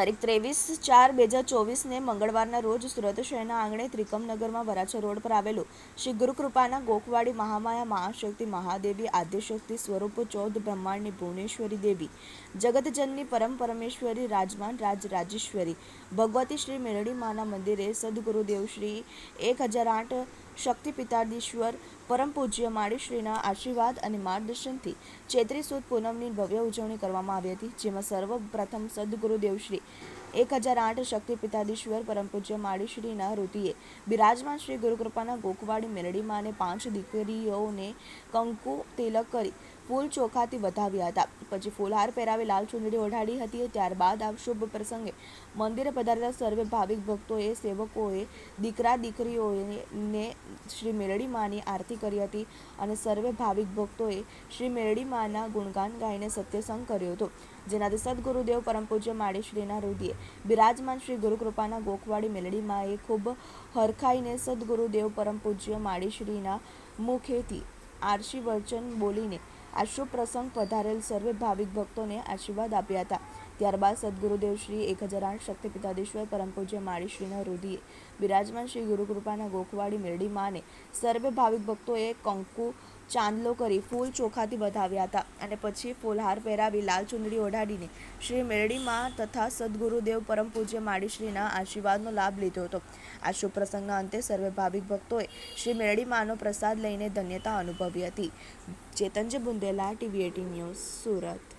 તારીખ 23/4/2024 મંગળવારના રોજ સુરત શહેરના આંગણે ત્રિકમનગરમાં વરાછા રોડ પર આવેલું શ્રી ગુરુકૃપાના ગોકવાડી મહામાયા મહાશક્તિ મહાદેવી આદ્યશક્તિ સ્વરૂપ 14 બ્રહ્માંડની ભુવનેશ્વરી દેવી જગતજનની પરમ પરમેશ્વરી રાજમાન રાજરાજેશ્વરી ભગવતી શ્રી મેરડી માના મંદિરે સદગુરુદેવ શ્રી 1008 શક્તિપીઠાધીશ્વર પરમ પૂજ્ય માળીશ્રીના આશીર્વાદ અને માર્ગદર્શનથી ચૈત્રી સુદ પૂનમની ભવ્ય ઉજવણી કરવામાં આવી હતી, જેમાં સર્વપ્રથમ સદગુરુદેવ શ્રી 1008 શક્તિપીઠાધીશ્વર પરમ પૂજ્ય માળીશ્રીના રુધિએ બિરાજમાન શ્રી ગુરુકૃપાના ગોકવાડી મેરડી માને 5 દીકરીઓને કંકુ તિલક કરી ફૂલ ચોખાથી વધાવ્યા હતા. પછી ફૂલહાર પહેરાવી લાલ ચુંદડી ઓઢાડી હતી. ત્યારબાદ આ શુભ પ્રસંગે મંદિરે પધારેલા સર્વે ભાવિક ભક્તોએ સેવકોએ દીકરા દીકરીઓને શ્રી મેરડી માની આરતી કરી હતી અને સર્વે ભાવિક ભક્તોએ શ્રી મેરડી માના ગુણગાન ગાઈને સત્યસંગ કર્યો હતો, જેનાથી સદગુરુદેવ પરમ પૂજ્ય માળીશ્રીના રુધિએ બિરાજમાન શ્રી ગુરુકૃપાના ગોકવાડી મેરડી માએ ખૂબ હરખાઈને સદગુરુદેવ પરમ પૂજ્ય માળીશ્રીના મુખેથી આરશી વચન બોલીને આ શુભ પ્રસંગ પધારેલ સર્વે ભાવિક ભક્તોને આશીર્વાદ આપ્યા હતા. ત્યારબાદ સદગુરુદેવ શ્રી 1008 શક્તિપીઠાધીશ્વર પરમ પૂજ્ય માળીશ્રીના રુધિએ બિરાજમાન શ્રી ગુરુકૃપાના ગોકવાડી મેરડી માને સર્વે ભાવિક ભક્તોએ કંકુ ચાંદલો કરી ફૂલ ચોખાથી વધાવ્યા હતા અને પછી ફૂલહાર પહેરાવી લાલ ચુંદડી ઓઢાડીને શ્રી મેરડી મા તથા સદગુરુદેવ પરમ પૂજ્ય માળીશ્રીના આશીર્વાદનો લાભ લીધો હતો. આ શુભ પ્રસંગના અંતે સર્વે ભાવિક ભક્તોએ શ્રી મેરડી માનો પ્રસાદ લઈને ધન્યતા અનુભવી હતી. ચેતનજી બુંદેલા, TV18 ન્યૂઝ, સુરત.